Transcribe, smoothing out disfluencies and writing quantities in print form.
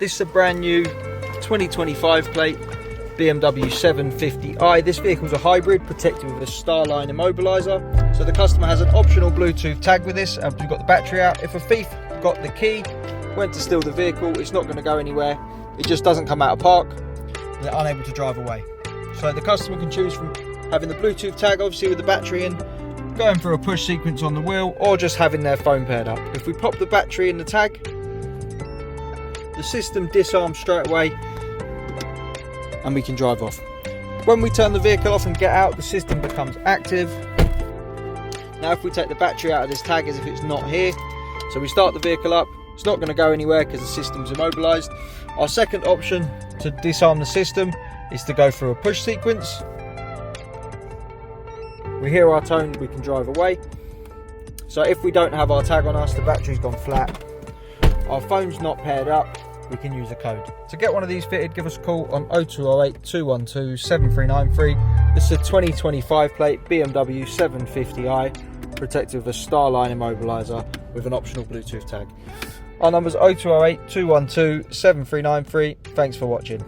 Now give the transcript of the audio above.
This is a brand new 2025 plate BMW 750i. This vehicle is a hybrid protected with a Starline immobiliser. So the customer has an optional Bluetooth tag with this, and we've got the battery out. If a thief got the key, went to steal the vehicle, it's not going to go anywhere. It just doesn't come out of park. They're unable to drive away. So the customer can choose from having the Bluetooth tag, obviously with the battery in, going through a push sequence on the wheel, or just having their phone paired up. If we pop the battery in the tag, the system disarms straight away and we can drive off. When we turn the vehicle off and get out, the system becomes active. Now if we take the battery out of this tag as if it's not here, so we start the vehicle up, it's not going to go anywhere because the system's immobilized. Our second option to disarm the system is to go through a push sequence. We hear our tone, we can drive away. So if we don't have our tag on us, the battery's gone flat, our phone's not paired up, we can use a code. To get one of these fitted, give us a call on 0208 212 7393. This is a 2025 plate BMW 750i, protected with a Starline immobiliser with an optional Bluetooth tag. Our number's 0208 212 7393. Thanks for watching.